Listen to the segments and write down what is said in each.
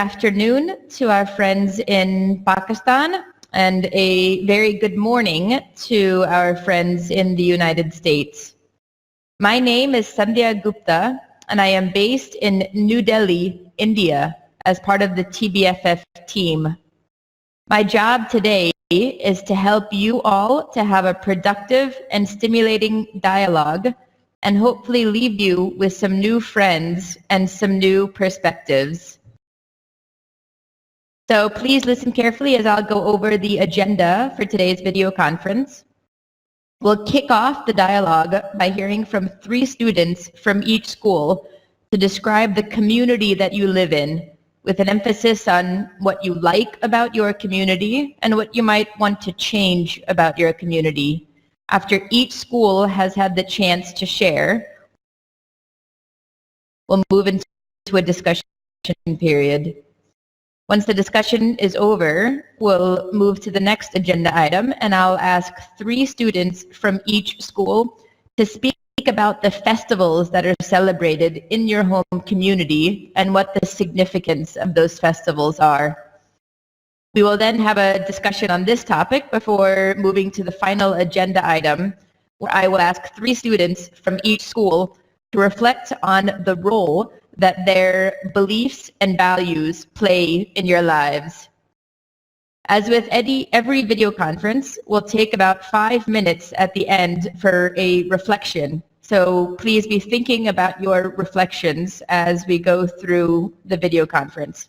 afternoon to our friends in Pakistan and a very good morning to our friends in the United States. My name is Sandhya Gupta and I am based in New Delhi, India as part of the TBFF team. My job today is to help you all to have a productive and stimulating dialogue and hopefully leave you with some new friends and some new perspectives. So please listen carefully as I'll go over the agenda for today's video conference. We'll kick off the dialogue by hearing from 3 students from each school to describe the community that you live in, with an emphasis on what you like about your community and what you might want to change about your community. After each school has had the chance to share, we'll move into a discussion period. Once the discussion is over, we'll move to the next agenda item, and I'll ask 3 students from each school to speak about the festivals that are celebrated in your home community and what the significance of those festivals are. We will then have a discussion on this topic before moving to the final agenda item, where I will ask 3 students from each school to reflect on the role that their beliefs and values play in your lives. As with every video conference, we'll take about 5 minutes at the end for a reflection. So please be thinking about your reflections as we go through the video conference.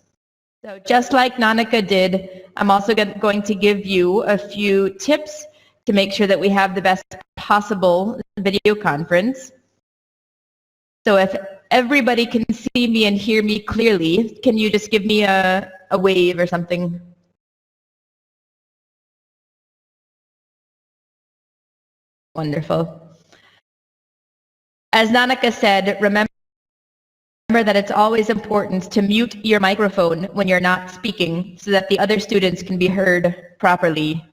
So just like Nanika did, I'm also going to give you a few tips to make sure that we have the best possible video conference. So if everybody can see me and hear me clearly, can you just give me a wave or something? Wonderful. As Nanika said, remember that it's always important to mute your microphone when you're not speaking so that the other students can be heard properly.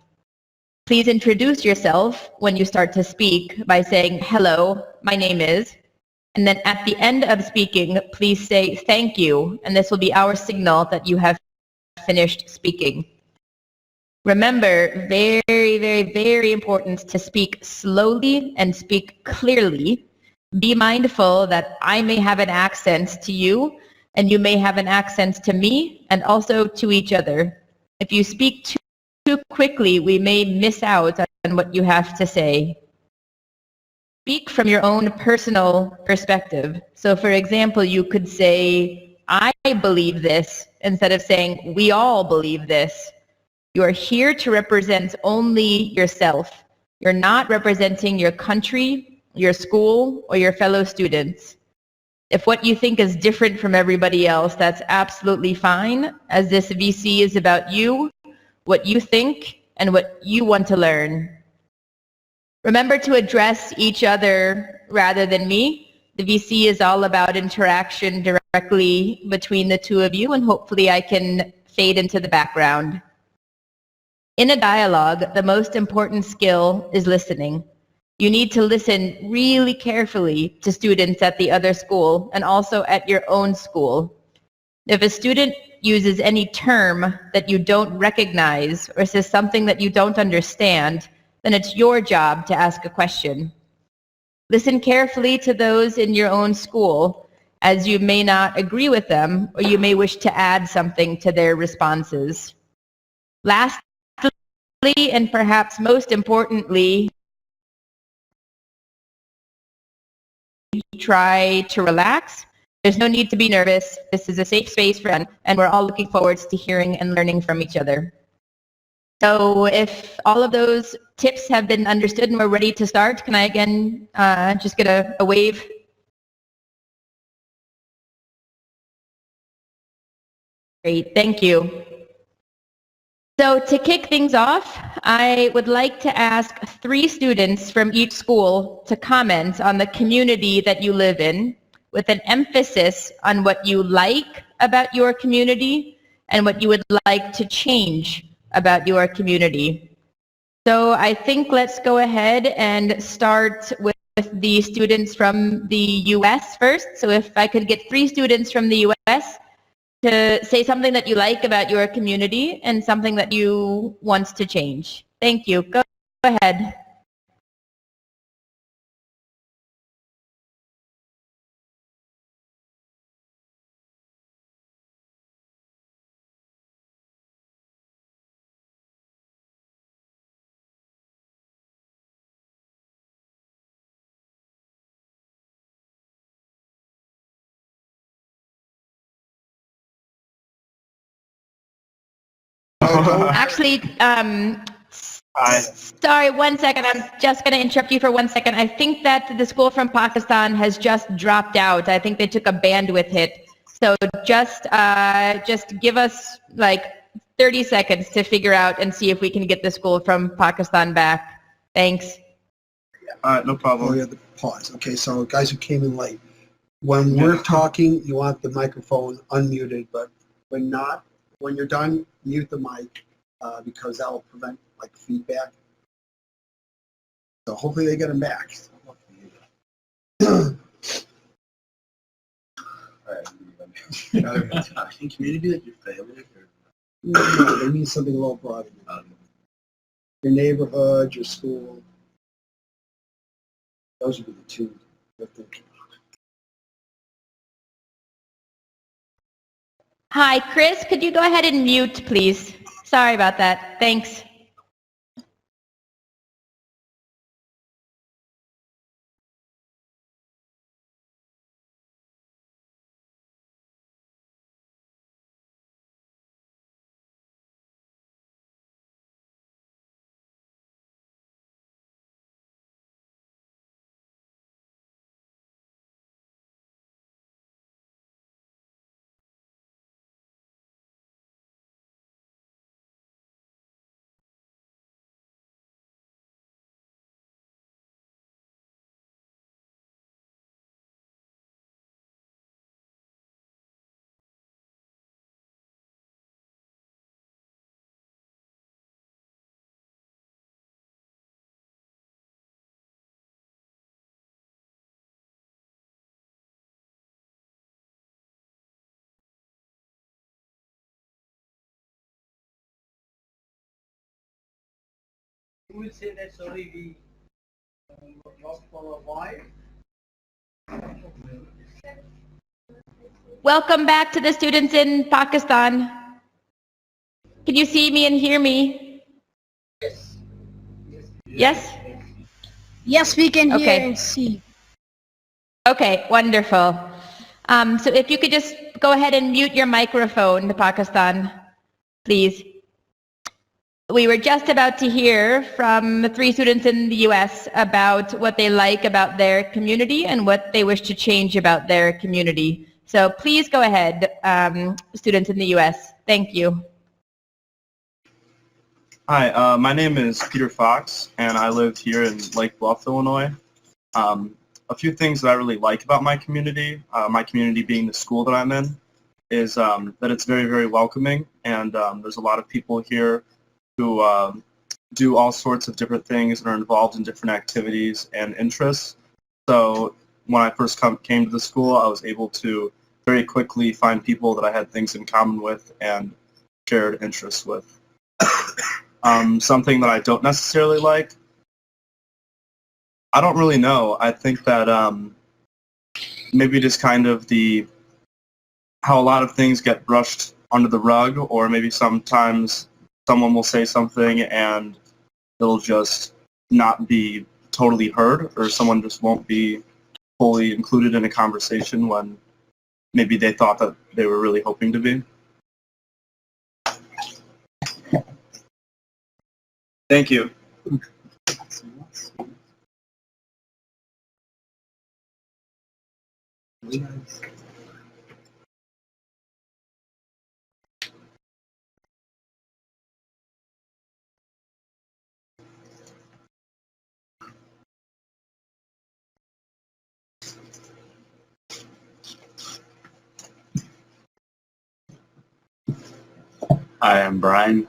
Please introduce yourself when you start to speak by saying, "Hello, my name is," and then at the end of speaking, please say "thank you," and this will be our signal that you have finished speaking. Remember, very, very, very important to speak slowly and speak clearly. Be mindful that I may have an accent to you, and you may have an accent to me, and also to each other. If you speak too quickly, we may miss out on what you have to say. Speak from your own personal perspective. So for example, you could say, "I believe this," instead of saying, "We all believe this." You are here to represent only yourself. You're not representing your country, your school, or your fellow students. If what you think is different from everybody else, that's absolutely fine, as this VC is about you, what you think, and what you want to learn. Remember to address each other rather than me. The VC is all about interaction directly between the two of you, and hopefully I can fade into the background. In a dialogue, the most important skill is listening. You need to listen really carefully to students at the other school and also at your own school. If a student uses any term that you don't recognize or says something that you don't understand, then it's your job to ask a question. Listen carefully to those in your own school, as you may not agree with them or you may wish to add something to their responses. Lastly, and perhaps most importantly, try to relax. There's no need to be nervous. This is a safe space for everyone, and we're all looking forward to hearing and learning from each other. So if all of those tips have been understood and we're ready to start, can I again just get a wave? Great, thank you. So to kick things off, I would like to ask 3 students from each school to comment on the community that you live in, with an emphasis on what you like about your community and what you would like to change about your community. So I think let's go ahead and start with the students from the US first. So if I could get 3 students from the US to say something that you like about your community and something that you want to change. Thank you. Go ahead. Actually, sorry, 1 second. I'm just going to interrupt you for 1 second. I think that the school from Pakistan has just dropped out. I think they took a bandwidth hit. So just give us like 30 seconds to figure out and see if we can get the school from Pakistan back. Thanks. All right, no problem. Oh, yeah, the pause. Okay, so guys who came in late, when we're talking, you want the microphone unmuted, but when not, when you're done, mute the mic because that will prevent like feedback. So hopefully they get them back. In community like your family? No, they need something a little broader. Your neighborhood, your school. Those would be the two. Hi, Chris. Could you go ahead and mute, please? Sorry about that. Thanks. You will say that sorry we lost for a while. Welcome back to the students in Pakistan. Can you see me and hear me? Yes. Yes? Yes, we can hear Okay. and see. Okay, wonderful. So if you could just go ahead and mute your microphone, Pakistan, please. We were just about to hear from the 3 students in the U.S. about what they like about their community and what they wish to change about their community. So please go ahead, students in the U.S. Thank you. Hi, my name is Peter Fox, and I live here in Lake Bluff, Illinois. A few things that I really like about my community being the school that I'm in, is that it's very, very welcoming, and there's a lot of people here who do all sorts of different things and are involved in different activities and interests. So when I first came to the school, I was able to very quickly find people that I had things in common with and shared interests with. Something that I don't necessarily like, I don't really know. I think that maybe just kind of how a lot of things get brushed under the rug, or maybe sometimes someone will say something and it'll just not be totally heard, or someone just won't be fully included in a conversation when maybe they thought that they were really hoping to be. Thank you. Hi, I'm Brian.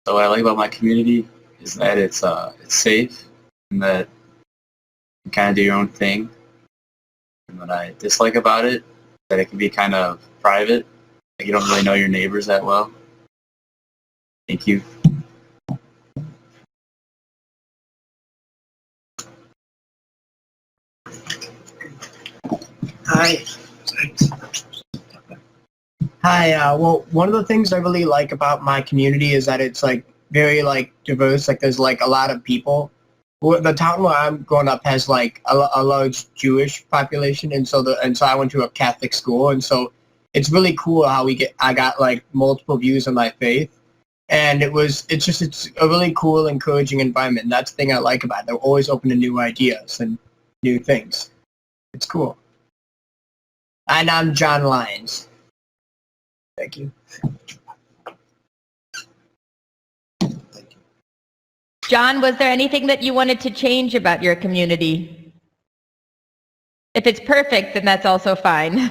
So what I like about my community is that it's safe and that you kind of do your own thing. And what I dislike about it is that it can be kind of private Like you don't really know your neighbors that well. Thank you. Hi. Hi. Well, one of the things I really like about my community is that it's like very like diverse. Like there's like a lot of people. The town where I'm growing up has like a large Jewish population, and so I went to a Catholic school, and so it's really cool how I got like multiple views on my faith, and it's a really cool, encouraging environment. And that's the thing I like about it. They're always open to new ideas and new things. It's cool. And I'm John Lyons. Thank you. John, was there anything that you wanted to change about your community? If it's perfect, then that's also fine.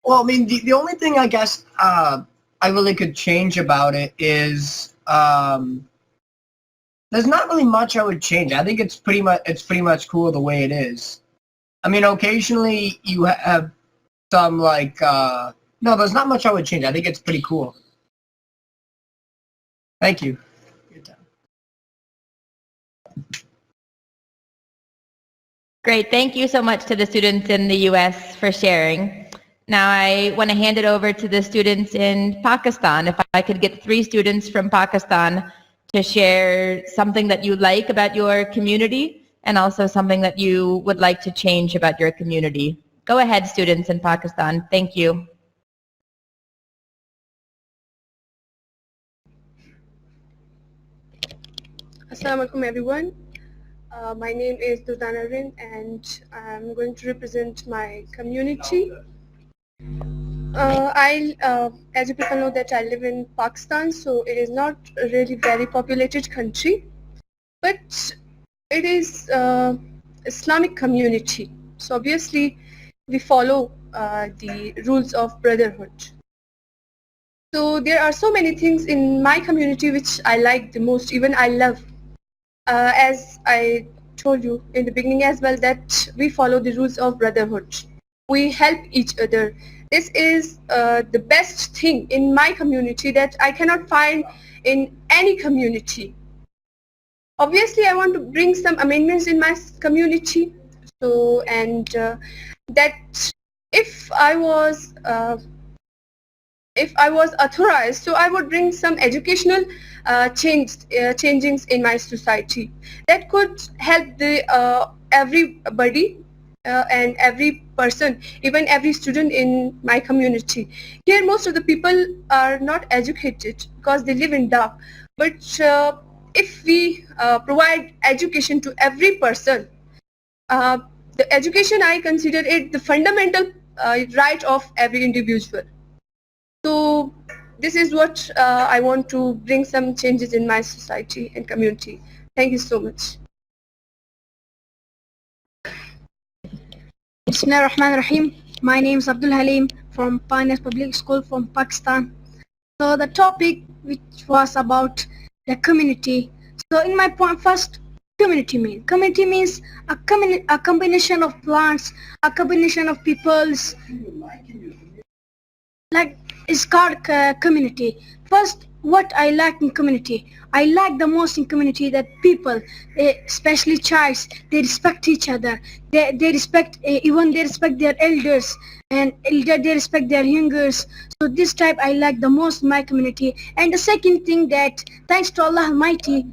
Well, I mean, the only thing I guess I really could change about it is there's not really much I would change. I think it's pretty much cool the way it is. I mean, occasionally you have some like no, there's not much I would change. I think it's pretty cool. Thank you. Great. Thank you so much to the students in the U.S. for sharing. Now I want to hand it over to the students in Pakistan. If I could get 3 students from Pakistan to share something that you like about your community and also something that you would like to change about your community. Go ahead, students in Pakistan. Thank you. Assalamu alaikum everyone. My name is Durdana Rin and I'm going to represent my community. As you people know that I live in Pakistan, so it is not a really very populated country, but it is Islamic community. So obviously we follow the rules of brotherhood. So there are so many things in my community which I like the most, even I love. As I told you in the beginning as well, that we follow the rules of brotherhood. We help each other. This is the best thing in my community that I cannot find in any community. Obviously, I want to bring some amendments in my community. So, and that if I was authorized, so I would bring some educational changings in my society that could help the everybody and every person, even every student in my community. Here, most of the people are not educated because they live in dark. But if we provide education to every person, the education, I consider it the fundamental right of every individual. So this is what I want to bring some changes in my society and community. Thank you so much. Bismillahirrahmanirrahim. My name is Abdul Halim from Pioneer Public School from Pakistan. So the topic which was about the community. So in my point, first, community means a combination of plants, a combination of peoples. Like it's called community. First, what I like in community, I like the most in community that people, especially childs, they respect each other. They respect even they respect their elders, and they respect their youngers. So this type I like the most in my community. And the second thing, that thanks to Allah Almighty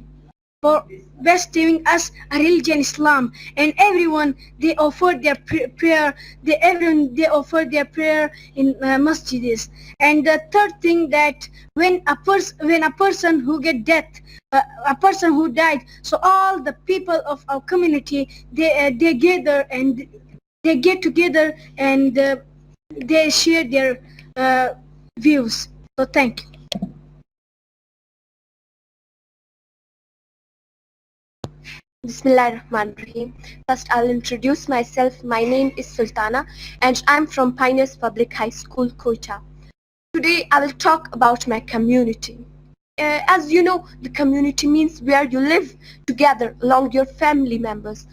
for bestowing us a religion, Islam, and everyone they offer their prayer. They offer their prayer in masjids. And the third thing, that when a person who get death, a person who died, so all the people of our community they gather and they get together and they share their views. So thank you. Bismillahirrahmanirrahim. First, I'll introduce myself. My name is Sultana and I'm from Pioneers Public High School, Quetta. Today, I will talk about my community. As you know, the community means where you live together along your family members.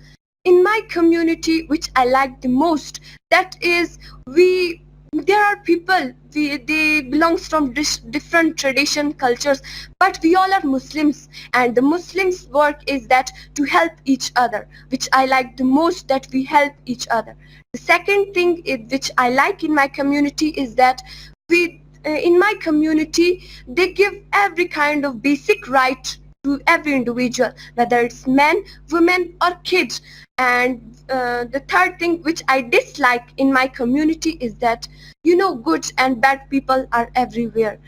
In my community, which I like the most, that is we there are people, they belongs from different tradition, cultures, but we all are Muslims, and the Muslims' work is that to help each other, which I like the most, that we help each other. The second thing which I like in my community is that in my community, they give every kind of basic right to every individual, whether it's men, women, or kids. And the third thing which I dislike in my community is that, good and bad people are everywhere.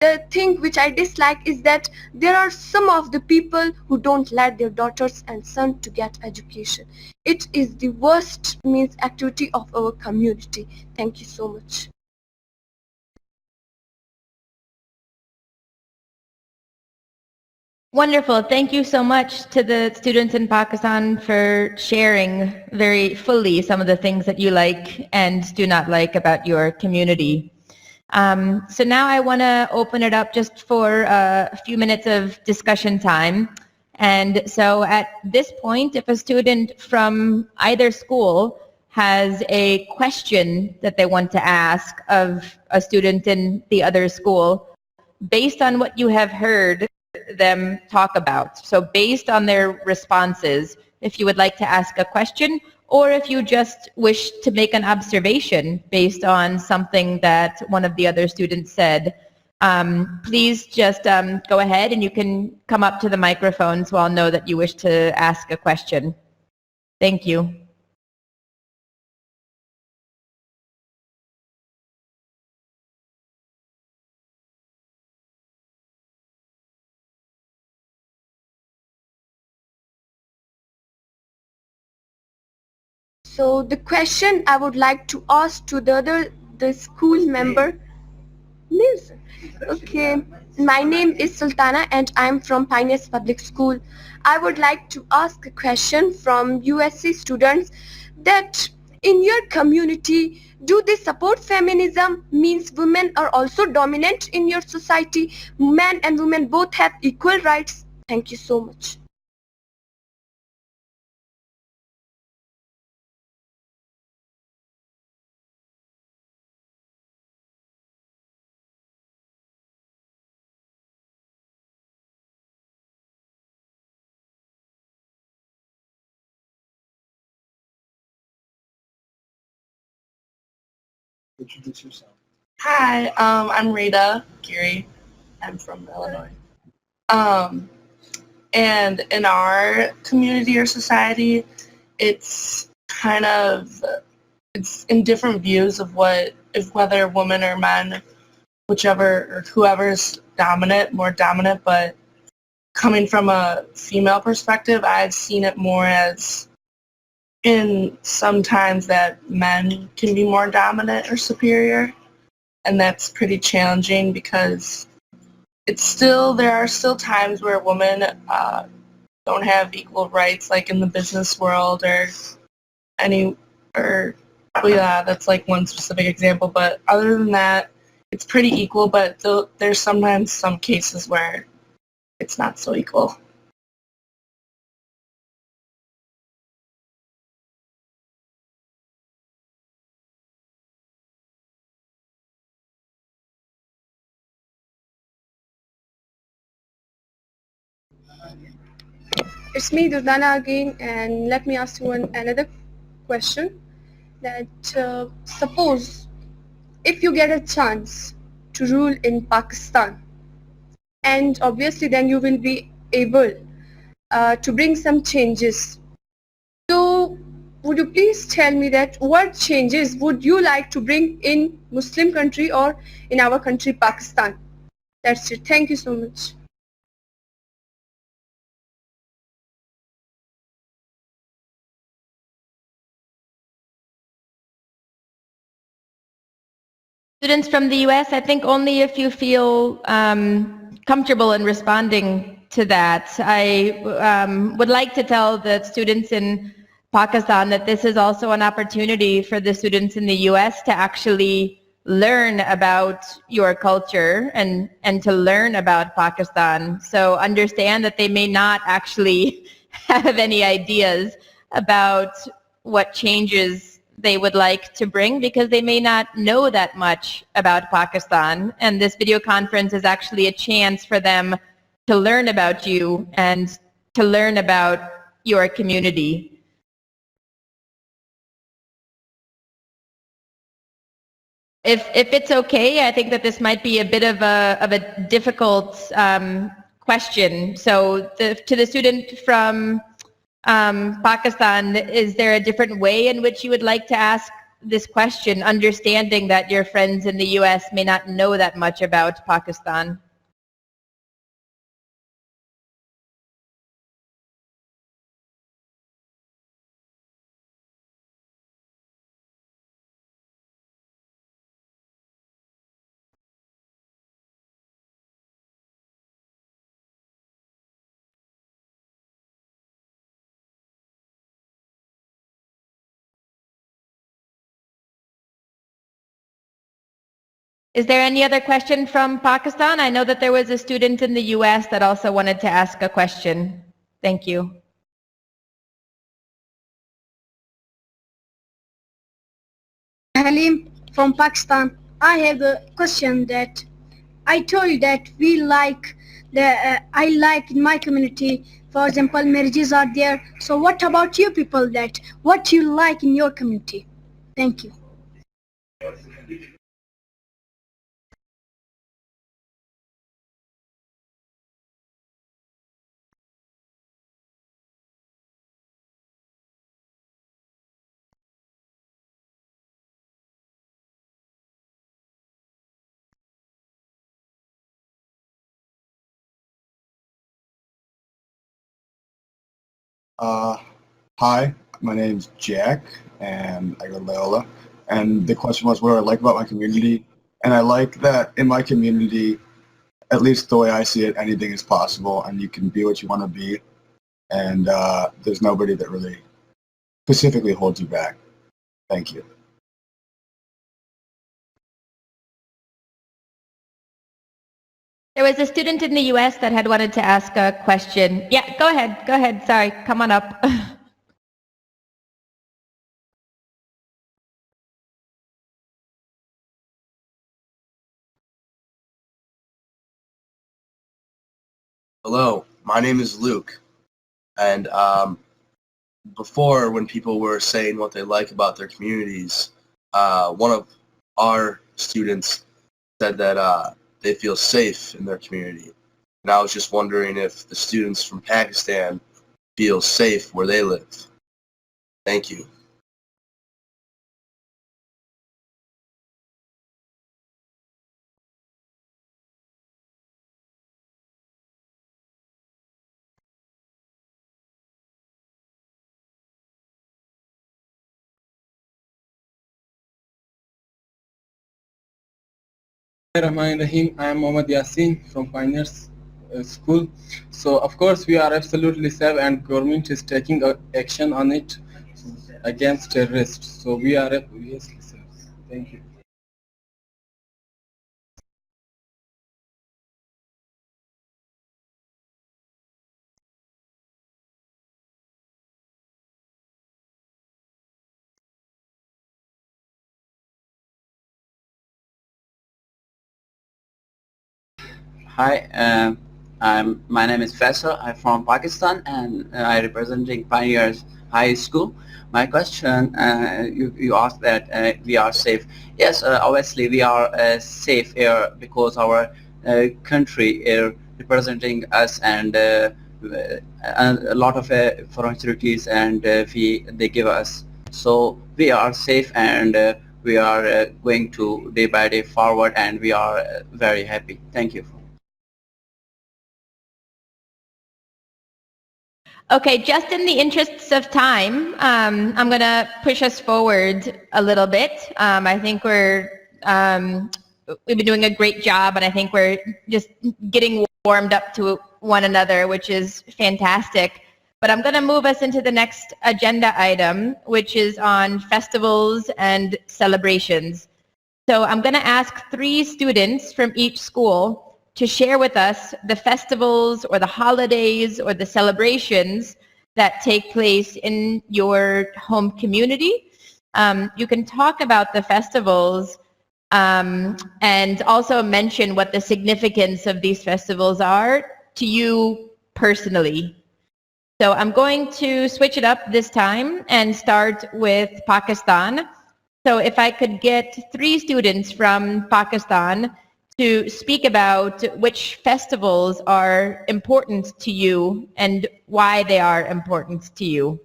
The thing which I dislike is that there are some of the people who don't let their daughters and sons to get education. It is the worst activity of our community. Thank you so much. Wonderful. Thank you so much to the students in Pakistan for sharing very fully some of the things that you like and do not like about your community. So now I want to open it up just for a few minutes of discussion time. And so at this point, if a student from either school has a question that they want to ask of a student in the other school, based on what you have heard them talk about. So based on their responses, if you would like to ask a question, or if you just wish to make an observation based on something that one of the other students said, please just go ahead and you can come up to the microphone so I'll know that you wish to ask a question. Thank you. So the question I would like to ask to the school member. Miss, okay, my name is Sultana and I'm from Pioneers Public School. I would like to ask a question from USC students that in your community, do they support feminism? Means women are also dominant in your society. Men and women both have equal rights. Thank you so much. Introduce yourself. Hi, I'm Rita Geary. I'm from Illinois. And in our community or society, it's it's in different views of whether women or men, whichever or whoever's more dominant, but coming from a female perspective, I've seen it more as in sometimes that men can be more dominant or superior, and that's pretty challenging because there are still times where women don't have equal rights, like in the business world that's like one specific example, but other than that, it's pretty equal, but there's sometimes some cases where it's not so equal. It's me, Durdana, again, and let me ask you another question. That suppose if you get a chance to rule in Pakistan, and obviously then you will be able to bring some changes. So would you please tell me that what changes would you like to bring in Muslim country or in our country, Pakistan? That's it. Thank you so much. Students from the US, I think only if you feel comfortable in responding to that. I would like to tell the students in Pakistan that this is also an opportunity for the students in the US to actually learn about your culture and to learn about Pakistan. So understand that they may not actually have any ideas about what changes they would like to bring, because they may not know that much about Pakistan. And this video conference is actually a chance for them to learn about you and to learn about your community. If it's okay, I think that this might be a bit of a difficult question. So to the student from Pakistan, is there a different way in which you would like to ask this question, understanding that your friends in the US may not know that much about Pakistan? Is there any other question from Pakistan? I know that there was a student in the US that also wanted to ask a question. Thank you. Halim from Pakistan. I have a question that I told you that we like I like in my community, for example, marriages are there. So what about you people, that what you like in your community? Thank you. Hi, my name's Jack, and I go to Loyola. And the question was what do I like about my community? And I like that in my community, at least the way I see it, anything is possible, and you can be what you want to be. And there's nobody that really specifically holds you back. Thank you. There was a student in the US that had wanted to ask a question. Yeah, go ahead. Go ahead. Sorry. Come on up. Hello, my name is Luke, and before, when people were saying what they like about their communities, one of our students said that they feel safe in their community, and I was just wondering if the students from Pakistan feel safe where they live. Thank you. Rahim. I am Mohammad Yasin from Pioneers School. So of course we are absolutely safe, and government is taking action on it against terrorists. So we are obviously safe. Thank you. Hi, my name is Faisal. I'm from Pakistan, and I representing Pioneers High School. My question, you asked that we are safe. Yes, obviously we are safe here because our country is representing us, and a lot of opportunities, and they give us. So we are safe, and we are going to day by day forward, and we are very happy. Thank you. Okay, just in the interests of time, I'm going to push us forward a little bit. I think we've been doing a great job, and I think we're just getting warmed up to one another, which is fantastic. But I'm going to move us into the next agenda item, which is on festivals and celebrations. So I'm going to ask 3 students from each school to share with us the festivals or the holidays or the celebrations that take place in your home community. You can talk about the festivals and also mention what the significance of these festivals are to you personally. So I'm going to switch it up this time and start with Pakistan. So if I could get 3 students from Pakistan to speak about which festivals are important to you and why they are important to you.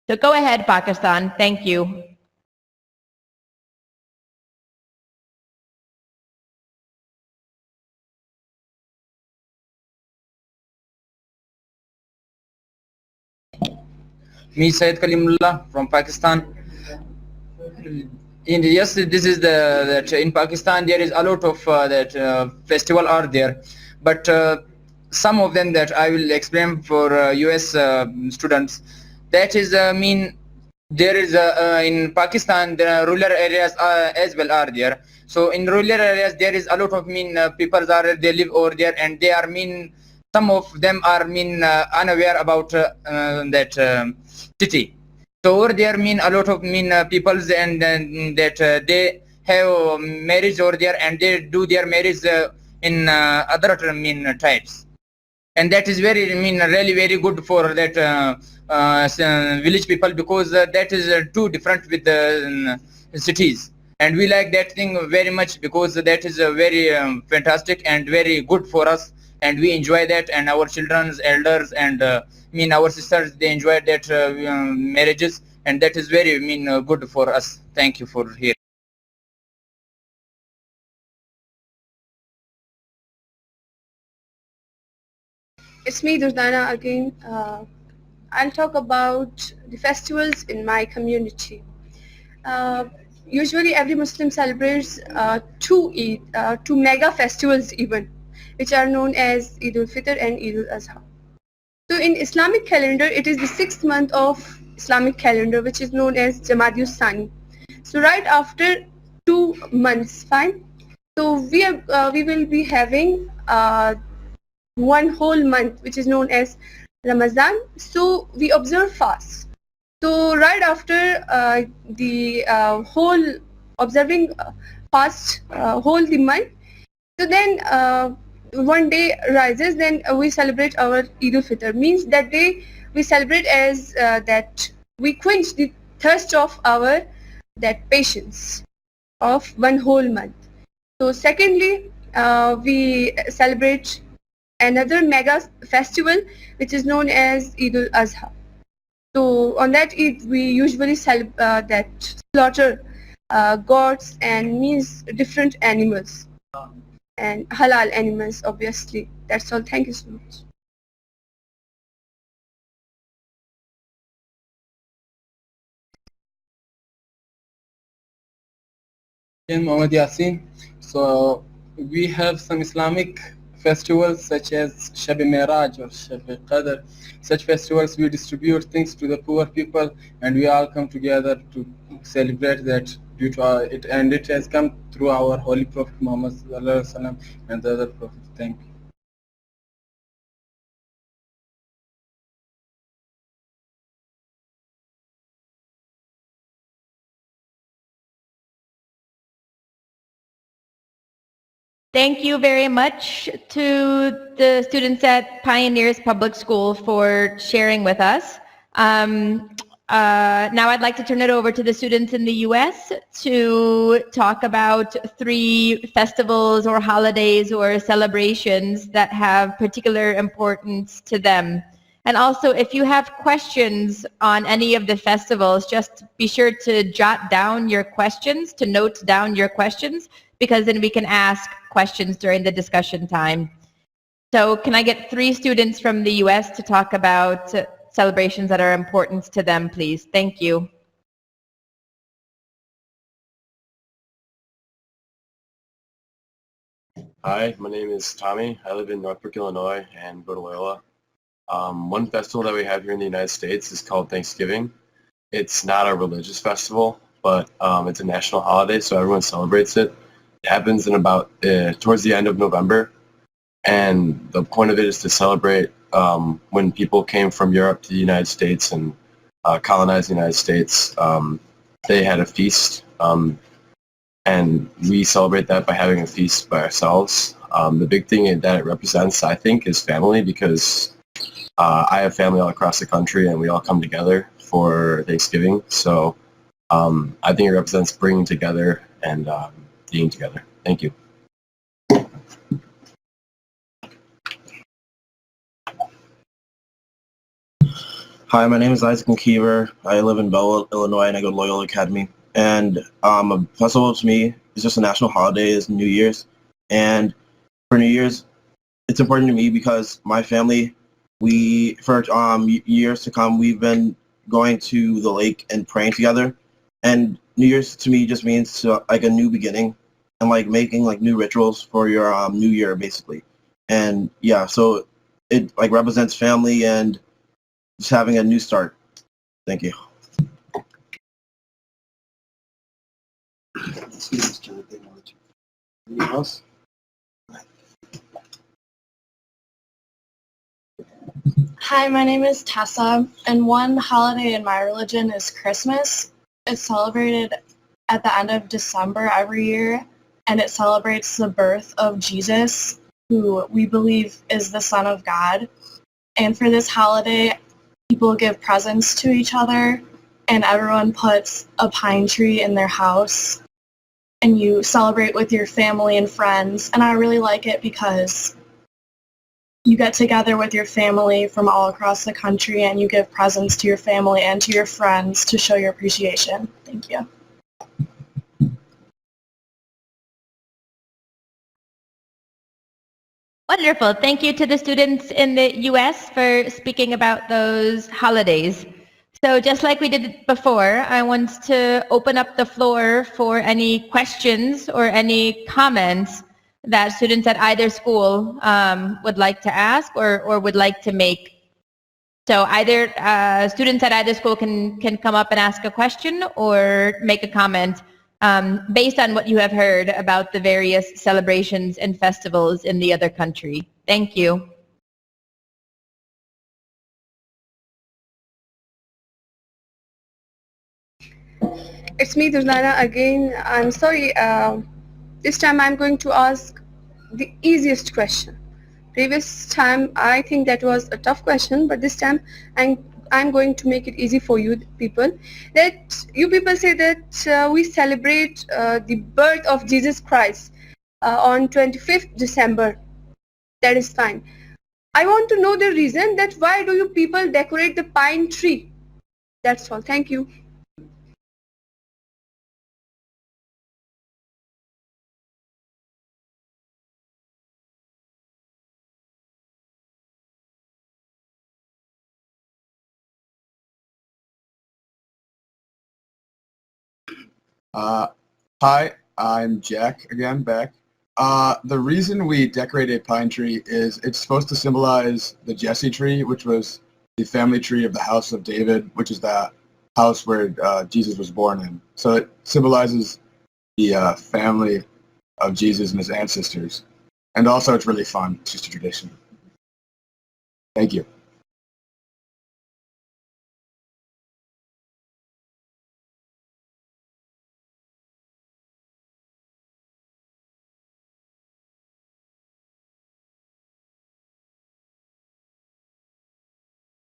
So go ahead, Pakistan. Thank you. Me, Syed Kalimullah from Pakistan. Yes, this is that in Pakistan there is a lot of festival are there, but some of them that I will explain for US students. That is there is in Pakistan the rural areas as well are there. So in rural areas there is a lot of people are they live over there, and they are some of them are unaware about that city. So over there a lot of peoples and that they have marriage over there, and they do their marriage in other tribes, and that is very really very good for that village people, because that is too different with the cities, and we like that thing very much because that is very fantastic and very good for us, and we enjoy that, and our children's elders and our sisters, they enjoy that marriages, and that is very good for us. Thank you for hearing. It's me, Durdana, again. I'll talk about the festivals in my community. Usually every Muslim celebrates two mega festivals even, which are known as Eid al-Fitr and Eid al-Azha. So in Islamic calendar, it is the 6th month of Islamic calendar, which is known as Jamadi Sani. So right after 2 months, fine. So we will be having one whole month, which is known as Ramadan. So we observe fast. So right after the whole observing fast whole the month, so then one day rises, then we celebrate our Eid al-Fitr. Means that day we celebrate as that we quench the thirst of our that patience of one whole month. So secondly, we celebrate another mega festival, which is known as Eid al-Azha. So on that Eid, we usually that slaughter goats and different animals and halal animals, obviously. That's all. Thank you so much. Mohammed Yasin. So we have some Islamic festivals such as Shab Miraj or Shab Qadr. Such festivals, we distribute things to the poor people, and we all come together to celebrate that due to it, and it has come through our Holy Prophet Muhammad and the other prophets. Thank you. Thank you very much to the students at Pioneers Public School for sharing with us. Now I'd like to turn it over to the students in the U.S. to talk about 3 festivals or holidays or celebrations that have particular importance to them. And also, if you have questions on any of the festivals, just be sure to jot down your questions, to note down your questions, because then we can ask questions during the discussion time. So can I get 3 students from the U.S. to talk about celebrations that are important to them, please? Thank you. Hi, my name is Tommy. I live in Northbrook, Illinois, and go to Loyola. One festival that we have here in the United States is called Thanksgiving. It's not a religious festival, but it's a national holiday, so everyone celebrates it. It happens in about towards the end of November, and the point of it is to celebrate when people came from Europe to the United States and colonized the United States. they had a feast, and we celebrate that by having a feast by ourselves. The big thing that it represents, I think, is family, because I have family all across the country and we all come together for Thanksgiving. So I think it represents bringing together and being together. Thank you. Hi, my name is Isaac McKeever. I live in Belleville, Illinois, and I go to Loyola Academy. And a festival to me is just a national holiday, is New Year's. And for New Year's, it's important to me because my family, for years to come, we've been going to the lake and praying together. And New Year's to me just means like a new beginning and like making like new rituals for your new year, basically. And yeah, so it like represents family and just having a new start. Thank you. Anything else? Hi, my name is Tessa, and one holiday in my religion is Christmas. It's celebrated at the end of December every year, and it celebrates the birth of Jesus, who we believe is the Son of God. And for this holiday, people give presents to each other, and everyone puts a pine tree in their house, and you celebrate with your family and friends. And I really like it because you get together with your family from all across the country and you give presents to your family and to your friends to show your appreciation. Thank you. Wonderful. Thank you to the students in the U.S. for speaking about those holidays. So just like we did before, I want to open up the floor for any questions or any comments that students at either school would like to ask or would like to make. So either students at either school can come up and ask a question or make a comment based on what you have heard about the various celebrations and festivals in the other country. Thank you. It's me, Durlana, again. I'm sorry. This time I'm going to ask the easiest question. Previous time I think that was a tough question, but this time I'm going to make it easy for you people. That you people say that we celebrate the birth of Jesus Christ on 25th December. That is fine. I want to know the reason that why do you people decorate the pine tree? That's all. Thank you. Hi, I'm Jack again, back. The reason we decorate a pine tree is it's supposed to symbolize the Jesse tree, which was the family tree of the house of David, which is the house where Jesus was born in. So it symbolizes the family of Jesus and his ancestors. And also it's really fun. It's just a tradition. Thank you.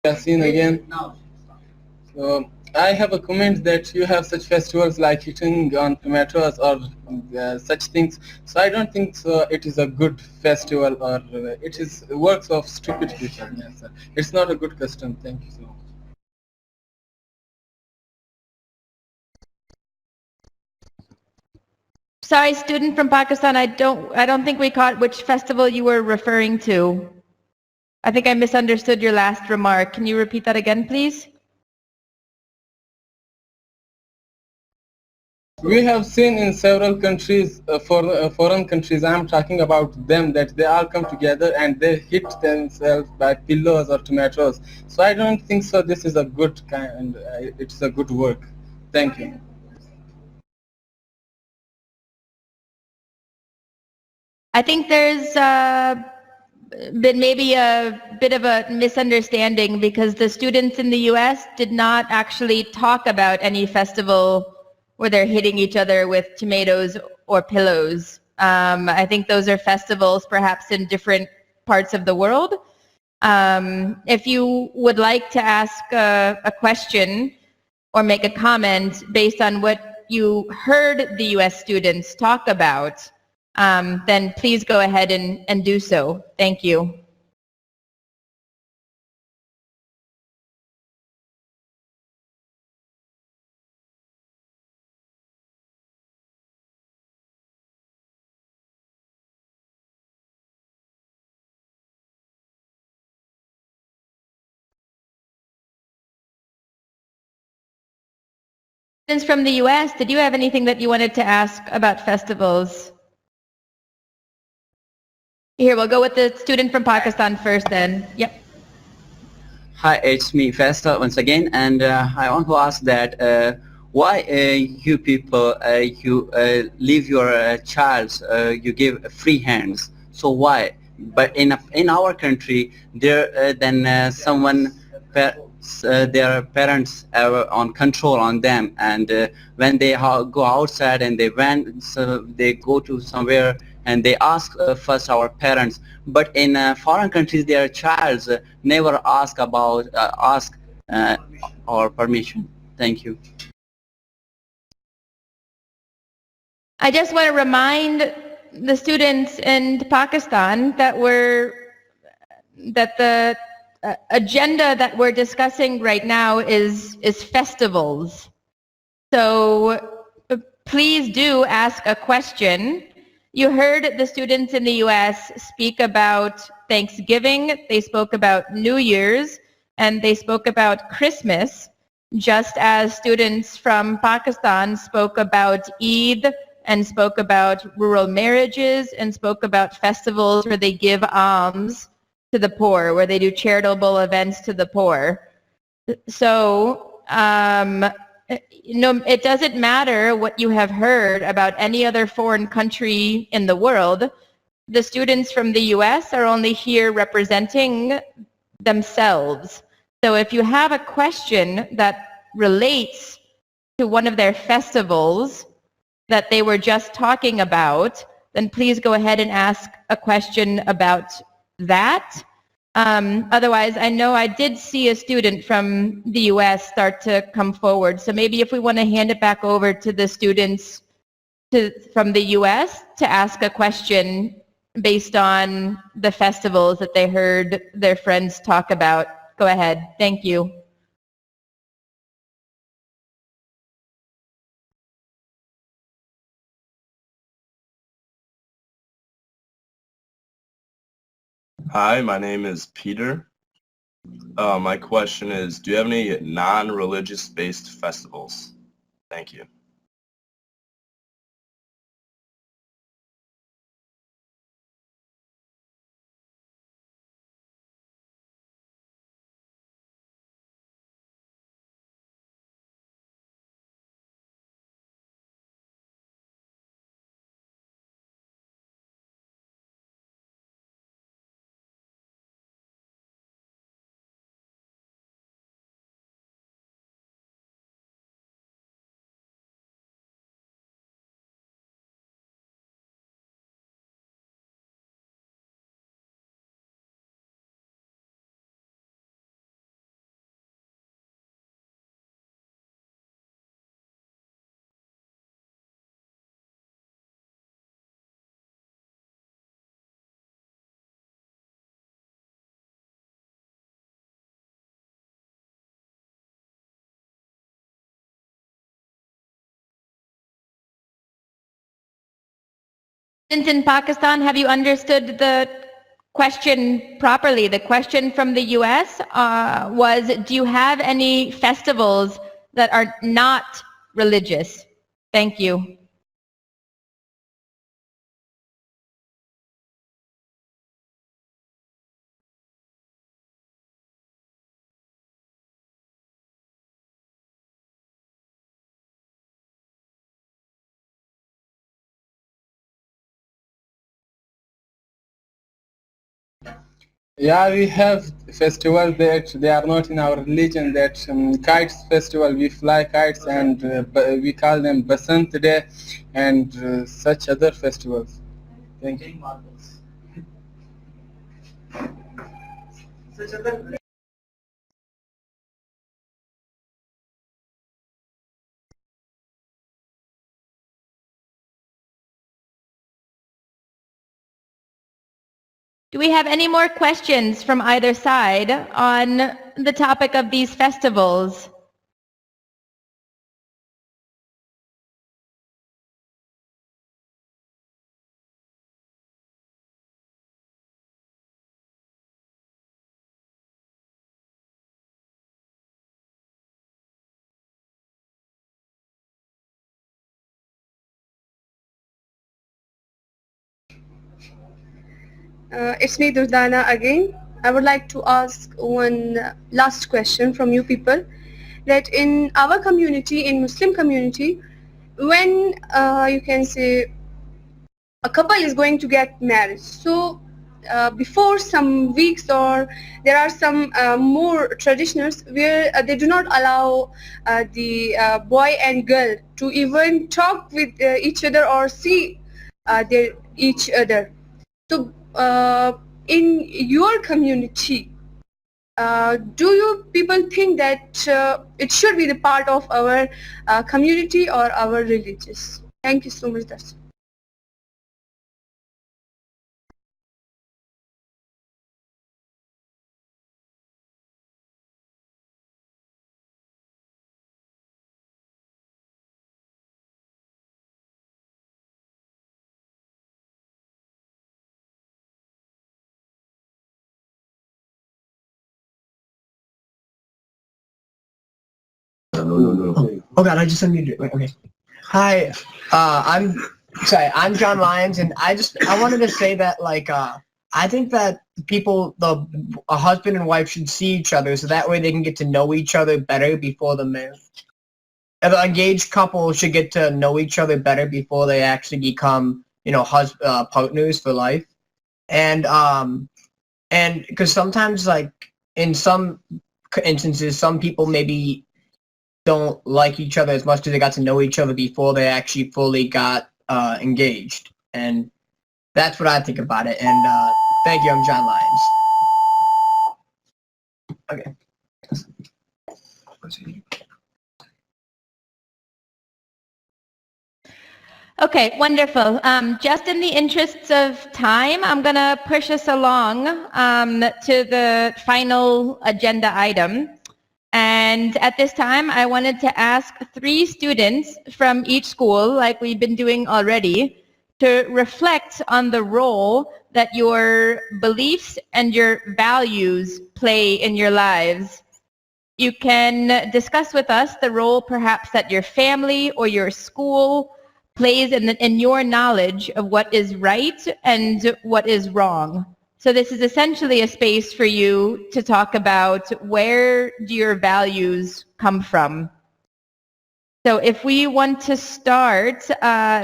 Yasin again. So I have a comment that you have such festivals like eating on tomatoes or such things. So I don't think so. It is a good festival, or it is works of stupidity. Yes, sir. It's not a good custom. Thank you so much. Sorry, student from Pakistan, I don't think we caught which festival you were referring to. I think I misunderstood your last remark. Can you repeat that again, please? We have seen in several countries, foreign countries, I'm talking about them, that they all come together and they hit themselves by pillows or tomatoes. So I don't think so. This is a good kind, it's a good work. Thank you. I think there's been maybe a bit of a misunderstanding because the students in the U.S. did not actually talk about any festival where they're hitting each other with tomatoes or pillows. I think those are festivals perhaps in different parts of the world. If you would like to ask a question or make a comment based on what you heard the U.S. students talk about, then please go ahead and do so. Thank you. Students from the U.S., did you have anything that you wanted to ask about festivals? Here, we'll go with the student from Pakistan first then. Yep. Hi, it's me, Festa, once again, and I want to ask that why you people, you leave your child, you give free hands. So why? But in our country, there then someone, their parents are on control on them, and when they go outside and they go to somewhere and they ask first our parents. But in foreign countries, their child never ask our permission. Thank you. I just want to remind the students in Pakistan that the agenda that we're discussing right now is festivals. So please do ask a question. You heard the students in the U.S. speak about Thanksgiving, they spoke about New Year's, and they spoke about Christmas, just as students from Pakistan spoke about Eid and spoke about rural marriages and spoke about festivals where they give alms to the poor, where they do charitable events to the poor. So, it doesn't matter what you have heard about any other foreign country in the world. The students from the U.S. are only here representing themselves. So if you have a question that relates to one of their festivals that they were just talking about, then please go ahead and ask a question about that. Otherwise, I know I did see a student from the U.S. start to come forward. So maybe if we want to hand it back over to the students from the U.S. to ask a question based on the festivals that they heard their friends talk about. Go ahead. Thank you. Hi, my name is Peter. My question is, do you have any non-religious based festivals? Thank you. Since in Pakistan, have you understood the question properly? The question from the U.S. Was, do you have any festivals that are not religious? Thank you. Yeah, we have festivals that they are not in our religion. That kites festival, we fly kites, and we call them Basant Day, and such other festivals. Thank you. Do we have any more questions from either side on the topic of these festivals? It's me, Durdana, again. I would like to ask one last question from you people. That in our community, in Muslim community, when you can say a couple is going to get married, so before some weeks, or there are some more traditions where they do not allow the boy and girl to even talk with each other or see each other. So, in your community, do you people think that it should be the part of our community or our religious? Thank you so much. That's Oh God, I just unmuted it. Wait, okay. Hi, I'm John Lyons, and I wanted to say that I think that a husband and wife should see each other so that way they can get to know each other better before the marriage. And the engaged couple should get to know each other better before they actually become partners for life. And because sometimes in some instances some people maybe don't like each other as much as they got to know each other before they actually fully got engaged. And that's what I think about it. And thank you, I'm John Lyons. Okay. Okay, wonderful. Just in the interests of time, I'm going to push us along to the final agenda item. And at this time, I wanted to ask 3 students from each school, like we've been doing already, to reflect on the role that your beliefs and your values play in your lives. You can discuss with us the role perhaps that your family or your school plays in your knowledge of what is right and what is wrong. So this is essentially a space for you to talk about where do your values come from. So if we want to start,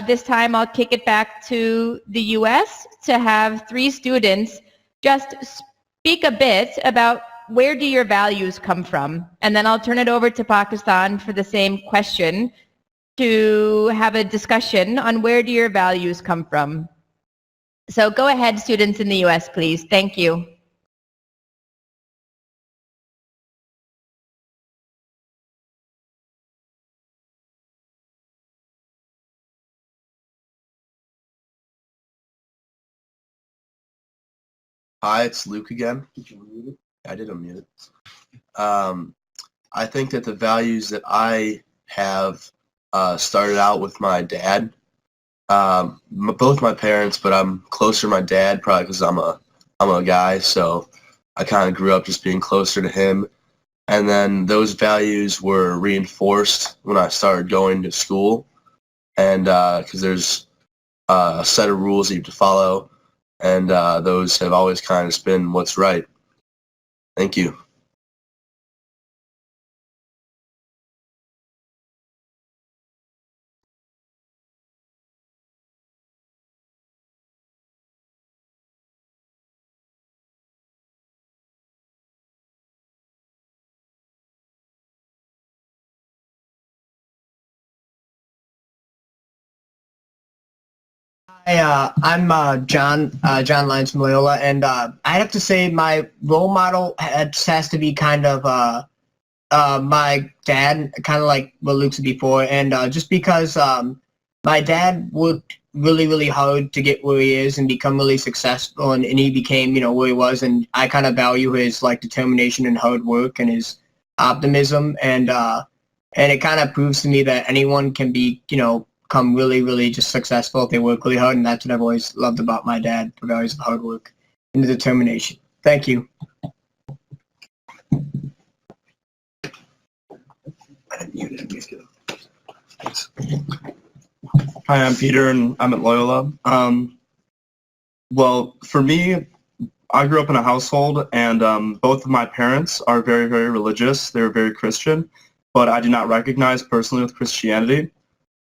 this time I'll kick it back to the US to have 3 students just speak a bit about where do your values come from? And then I'll turn it over to Pakistan for the same question to have a discussion on where do your values come from. So go ahead, students in the US, please. Thank you. Hi, it's Luke again. Did you unmute it? I did unmute it. I think that the values that I have started out with my dad. Both my parents, but I'm closer to my dad probably because I'm a guy, so I kind of grew up just being closer to him. And then those values were reinforced when I started going to school, and because there's a set of rules that you have to follow, and those have always kind of been what's right. Thank you. I'm John Lyons from Loyola, and I'd have to say my role model has to be kind of my dad, kind of like what Luke said before, and just because my dad worked really hard to get where he is and become really successful, and he became where he was, and I kind of value his like determination and hard work and his optimism, and it kind of proves to me that anyone can be become really just successful if they work really hard, and that's what I've always loved about my dad, the values of hard work and the determination. Thank you. Hi, I'm Peter, and I'm at Loyola. Well, for me, I grew up in a household, and both of my parents are very religious. They're very Christian, but I do not recognize personally with Christianity.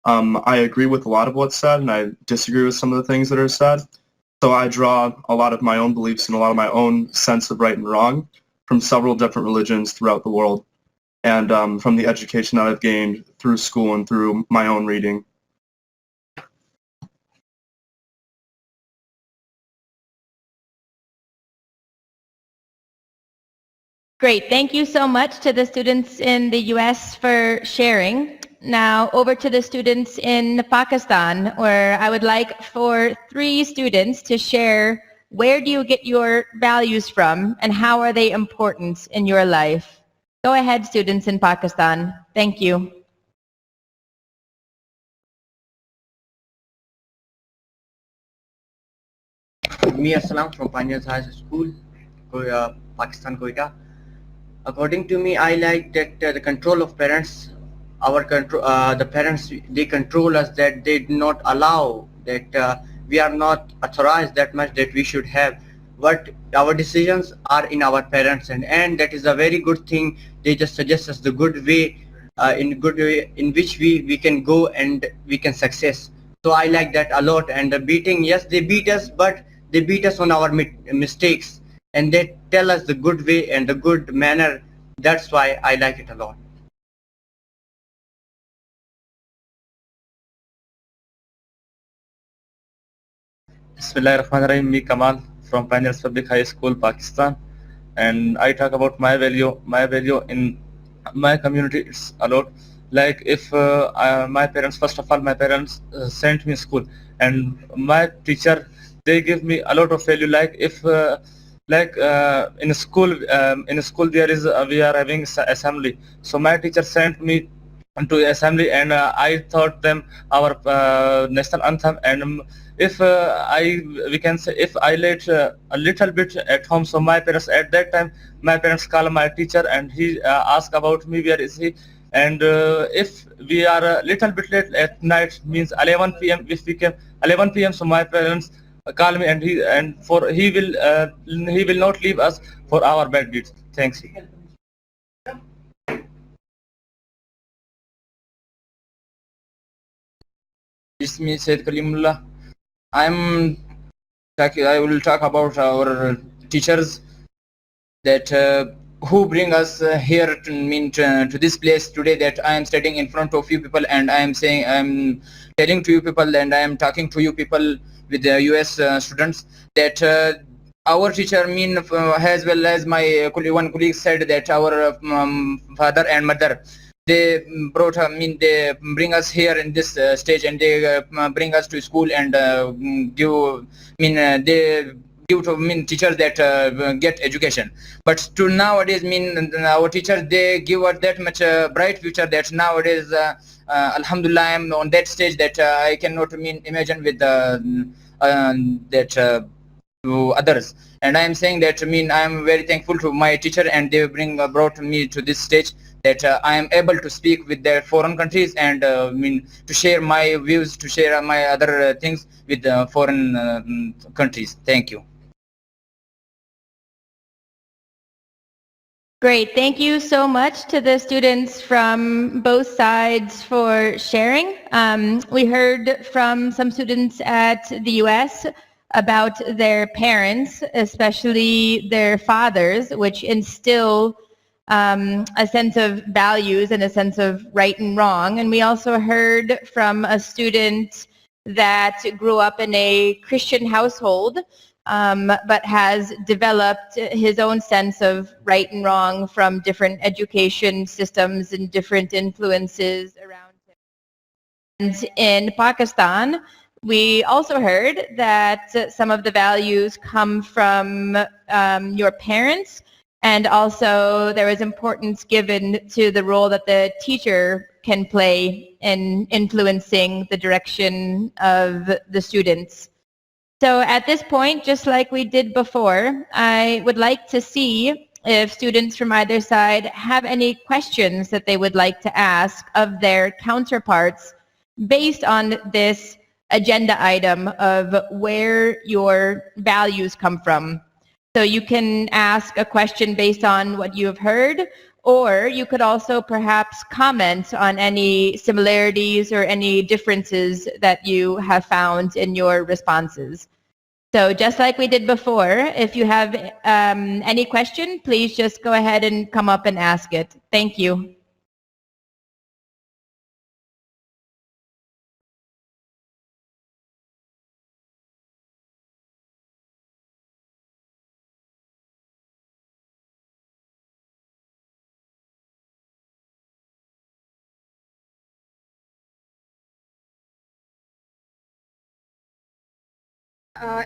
I agree with a lot of what's said, and I disagree with some of the things that are said. So I draw a lot of my own beliefs and a lot of my own sense of right and wrong from several different religions throughout the world, and from the education that I've gained through school and through my own reading. Great. Thank you so much to the students in the U.S. for sharing. Now over to the students in Pakistan, where I would like for 3 students to share where do you get your values from and how are they important in your life. Go ahead, students in Pakistan. Thank you. Me Assalam from Pioneers High School, Pakistan, Quetta. According to me, I like that the control of parents, the parents, they control us, that they do not allow that we are not authorized that much that we should have. But our decisions are in our parents, and that is a very good thing. They just suggest us the good way, in which we can go and we can success. So I like that a lot. And the beating, yes, they beat us, but they beat us on our mistakes, and they tell us the good way and the good manner. That's why I like it a lot. Bismillahirrahmanirrahim. Me Kamal from Pioneers Public High School, Pakistan, and I talk about my value. My value in my community is a lot. Like if my parents, first of all, my parents sent me school, and my teacher, they give me a lot of value. Like if in school there is we are having assembly, so my teacher sent me to assembly, and I taught them our national anthem. And if we can say if I late a little bit at home, so my parents at that time, my parents call my teacher, and he ask about me, where is he. And if we are a little bit late at night, means 11 p.m. if we can 11 p.m. so my parents call me, and he will not leave us for our bad deeds. Thanks. It's me, Said Kalimullah. I will talk about our teachers that who bring us here to this place today, that I am standing in front of you people, and I am telling to you people, and I am talking to you people with the US students, that our teacher as well as my one colleague said, that our father and mother, they they bring us here in this stage, and they bring us to school, and they give to teachers that get education. But to nowadays, our teachers, they give us that much bright future, that nowadays alhamdulillah I am on that stage that I cannot imagine with to others. And I am saying that I am very thankful to my teacher, and they brought me to this stage, that I am able to speak with the foreign countries, and to share my views, to share my other things with the foreign countries. Thank you. Great. Thank you so much to the students from both sides for sharing. We heard from some students at the US about their parents, especially their fathers, which instill a sense of values and a sense of right and wrong. And we also heard from a student that grew up in a Christian household, but has developed his own sense of right and wrong from different education systems and different influences around him. And in Pakistan, we also heard that some of the values come from your parents, and also there is importance given to the role that the teacher can play in influencing the direction of the students. So at this point, just like we did before, I would like to see if students from either side have any questions that they would like to ask of their counterparts based on this agenda item of where your values come from. So you can ask a question based on what you have heard, or you could also perhaps comment on any similarities or any differences that you have found in your responses. So just like we did before, if you have any question, please just go ahead and come up and ask it. Thank you.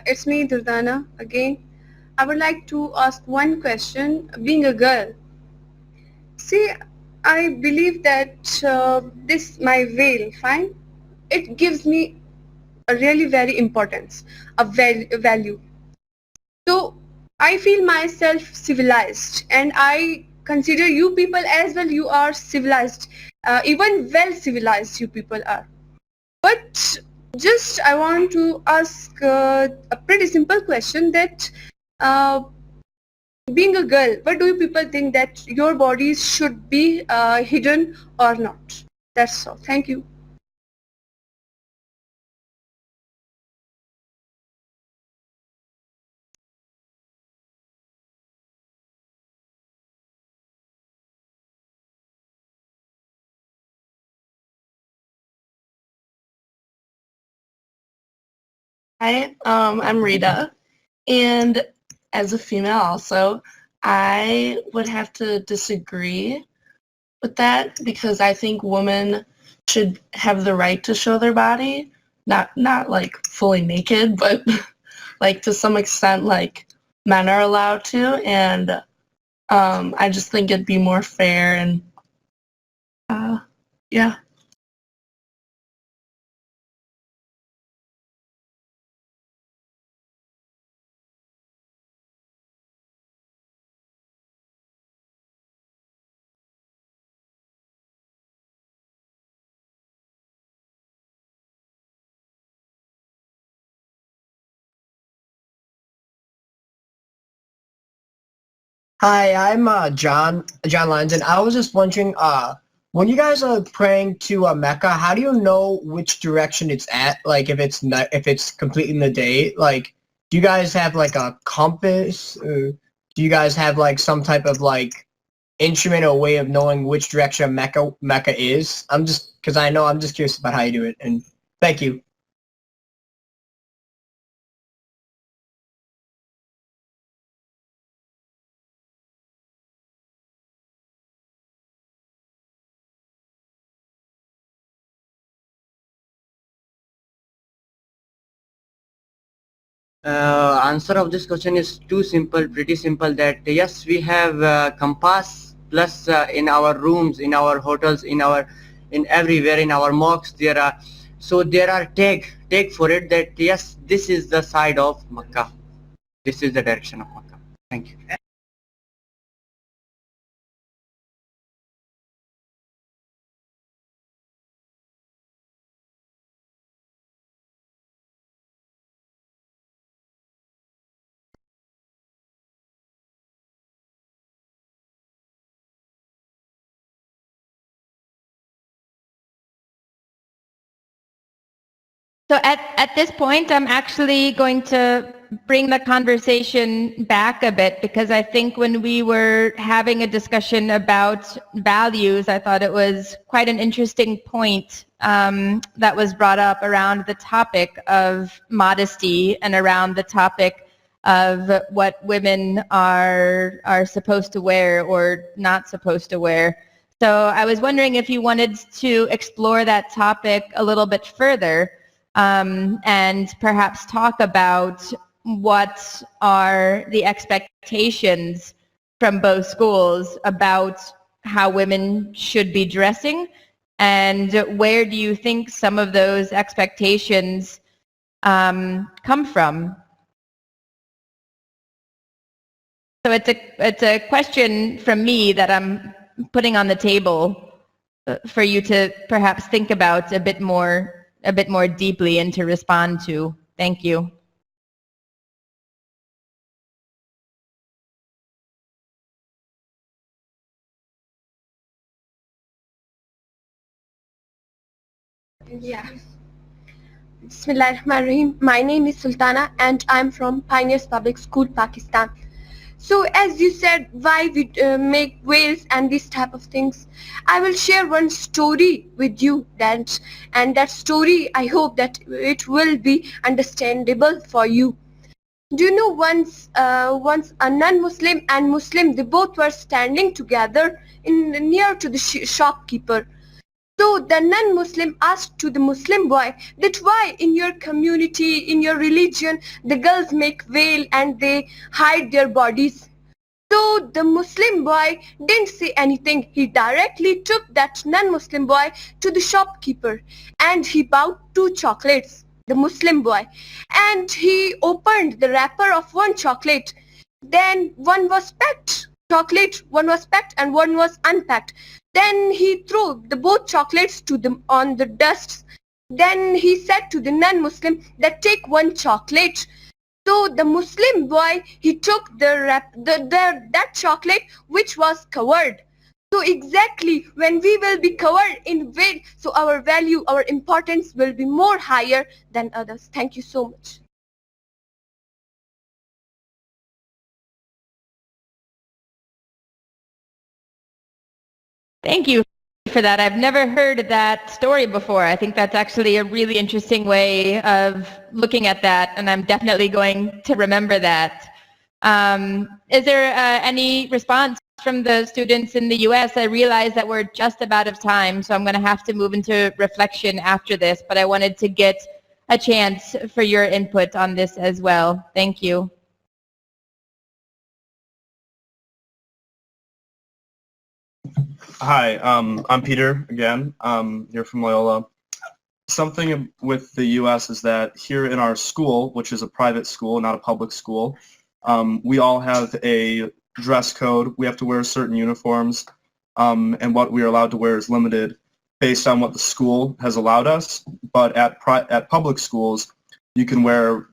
It's me, Durdana, again. I would like to ask one question. Being a girl, see, I believe that this, my veil, fine, it gives me a really very importance, a value. So I feel myself civilized, and I consider you people as well, you are civilized, even well civilized you people are. But just I want to ask a pretty simple question that being a girl, what do you people think that your bodies should be hidden or not? That's all. Thank you. Hi, I'm Rita, and as a female also, I would have to disagree with that because I think women should have the right to show their body, not like fully naked, but like to some extent like men are allowed to, and I just think it'd be more fair and yeah. Hi, I'm John Lyons, and I was just wondering, when you guys are praying to Mecca, how do you know which direction it's at? Like, if it's not, if it's completely in the day, like, do you guys have like a compass? Or do you guys have like some type of like instrument or way of knowing which direction Mecca is? I'm just because I know I'm just curious about how you do it, and thank you. Answer of this question is too simple, pretty simple, that yes, we have compass, plus in our rooms, in our hotels, in everywhere, in our mosques, there are tag for it that yes, this is the side of Makkah, this is the direction of Makkah. Thank you. So at this point, I'm actually going to bring the conversation back a bit, because I think when we were having a discussion about values, I thought it was quite an interesting point that was brought up around the topic of modesty and around the topic of what women are supposed to wear or not supposed to wear. So I was wondering if you wanted to explore that topic a little bit further, and perhaps talk about what are the expectations from both schools about how women should be dressing, and where do you think some of those expectations come from? So it's a question from me that I'm putting on the table for you to perhaps think about a bit more deeply and to respond to. Thank you. Yeah. Bismillahirrahmanirrahim. My name is Sultana and I'm from Pioneers Public School, Pakistan. So as you said, why we make veils and these type of things, I will share one story with you, and that story, I hope that it will be understandable for you. Do you know once a non-Muslim and Muslim, they both were standing together near to the shopkeeper. So the non-Muslim asked to the Muslim boy that why in your community, in your religion, the girls make veil and they hide their bodies. So the Muslim boy didn't say anything. He directly took that non-Muslim boy to the shopkeeper and he bought 2 chocolates, the Muslim boy, and he opened the wrapper of one chocolate. Then one was packed chocolate, one was packed and one was unpacked. Then he threw both chocolates on the dust. Then he said to the non-Muslim that take 1 chocolate. So the Muslim boy, he took that chocolate which was covered. So exactly when we will be covered in veil, so our value, our importance will be more higher than others. Thank you so much. Thank you for that. I've never heard that story before. I think that's actually a really interesting way of looking at that, and I'm definitely going to remember that. Is there any response from the students in the US? I realize that we're just about out of time, so I'm going to have to move into reflection after this, but I wanted to get a chance for your input on this as well. Thank you. Hi, I'm Peter again. You're from Loyola. Something with the U.S. is that here in our school, which is a private school, not a public school, we all have a dress code. We have to wear certain uniforms, and what we are allowed to wear is limited based on what the school has allowed us. But at public schools, you can wear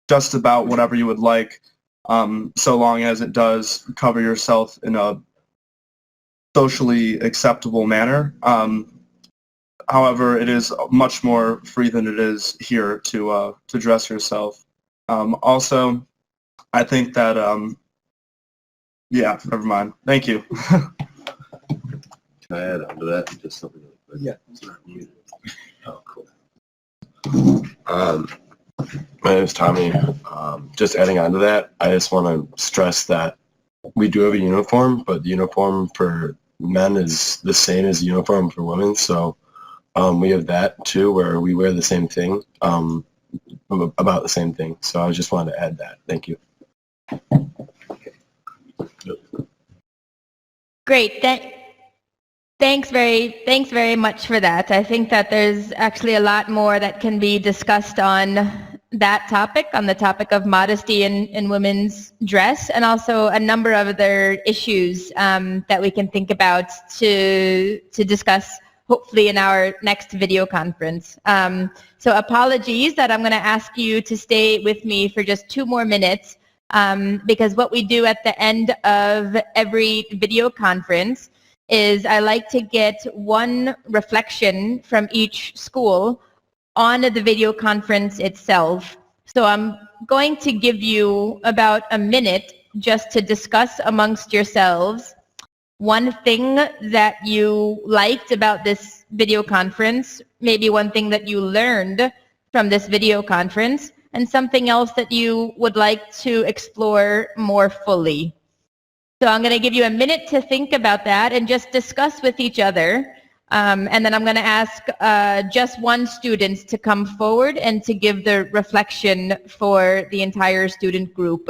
just about whatever you would like, so long as it does cover yourself in a socially acceptable manner. However, it is much more free than it is here to dress yourself. Also, I think that yeah, never mind. Thank you. Can I add on to that? Just something. Yeah. Oh, cool. My name is Tommy. Just adding on to that, I just want to stress that we do have a uniform, but the uniform for men is the same as the uniform for women. So we have that too, where we wear the same thing, about the same thing. So I just wanted to add that. Thank you. Great. Thanks very much for that. I think that there's actually a lot more that can be discussed on that topic, on the topic of modesty in women's dress, and also a number of other issues that we can think about to discuss hopefully in our next video conference. So apologies that I'm going to ask you to stay with me for just 2 more minutes, because what we do at the end of every video conference is I like to get one reflection from each school on the video conference itself. So I'm going to give you about a minute just to discuss amongst yourselves one thing that you liked about this video conference, maybe one thing that you learned from this video conference, and something else that you would like to explore more fully. So I'm going to give you a minute to think about that and just discuss with each other. And then I'm going to ask just one student to come forward and to give the reflection for the entire student group.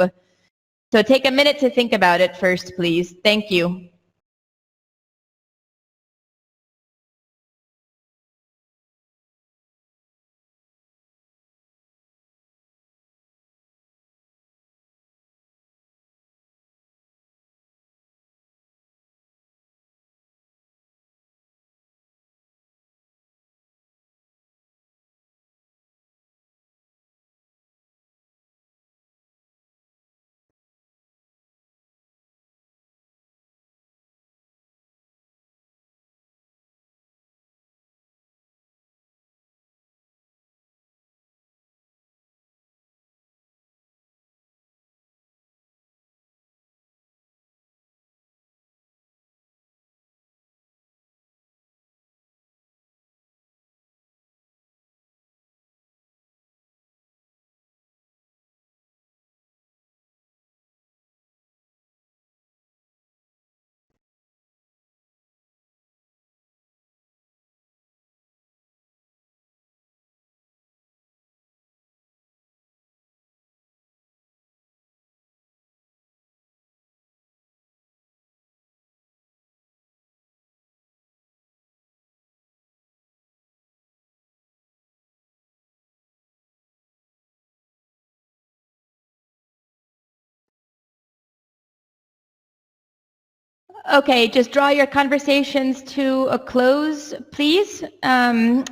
So take a minute to think about it first, please. Thank you. Okay, just draw your conversations to a close, please. Let's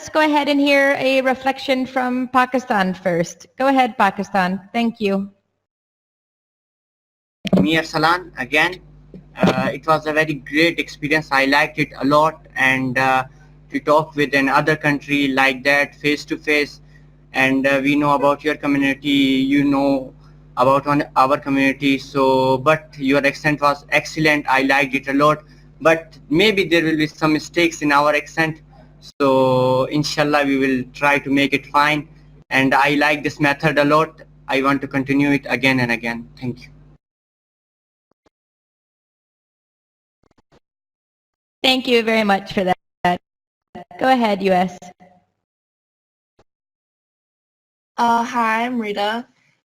go ahead and hear a reflection from Pakistan first. Go ahead, Pakistan. Thank you. Mir Salan again. It was a very great experience. I liked it a lot, and to talk with another country like that face to face, and we know about your community, you know about our community. So, but your accent was excellent. I liked it a lot, but maybe there will be some mistakes in our accent. So, inshallah, we will try to make it fine. And I like this method a lot. I want to continue it again and again. Thank you. Thank you very much for that. Go ahead, US. Hi, I'm Rita.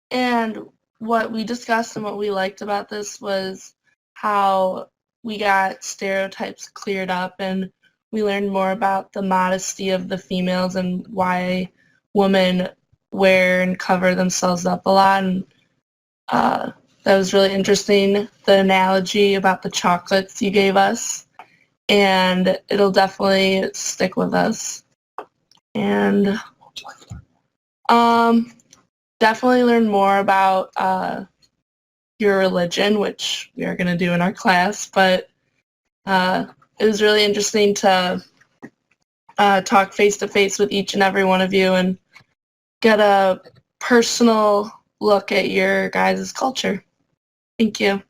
And what we discussed and what we liked about this was how we got stereotypes cleared up, and we learned more about the modesty of the females and why women wear and cover themselves up a lot. And that was really interesting, the analogy about the chocolates you gave us. And it'll definitely stick with us. And definitely learn more about your religion, which we are going to do in our class, but it was really interesting to talk face-to-face with each and every one of you and get a personal look at your guys' culture. Thank you.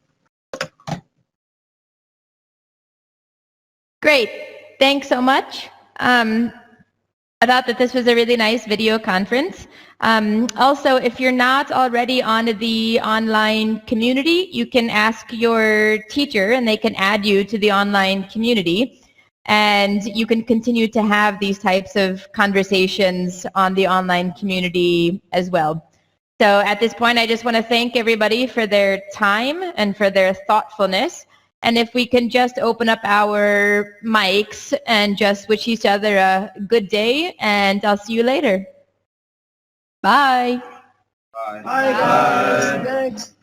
Great. Thanks so much. I thought that this was a really nice video conference. Also, if you're not already on the online community, you can ask your teacher and they can add you to the online community. And you can continue to have these types of conversations on the online community as well. So at this point, I just want to thank everybody for their time and for their thoughtfulness. And if we can just open up our mics and just wish each other a good day, and I'll see you later. Bye. Bye, guys. Thanks.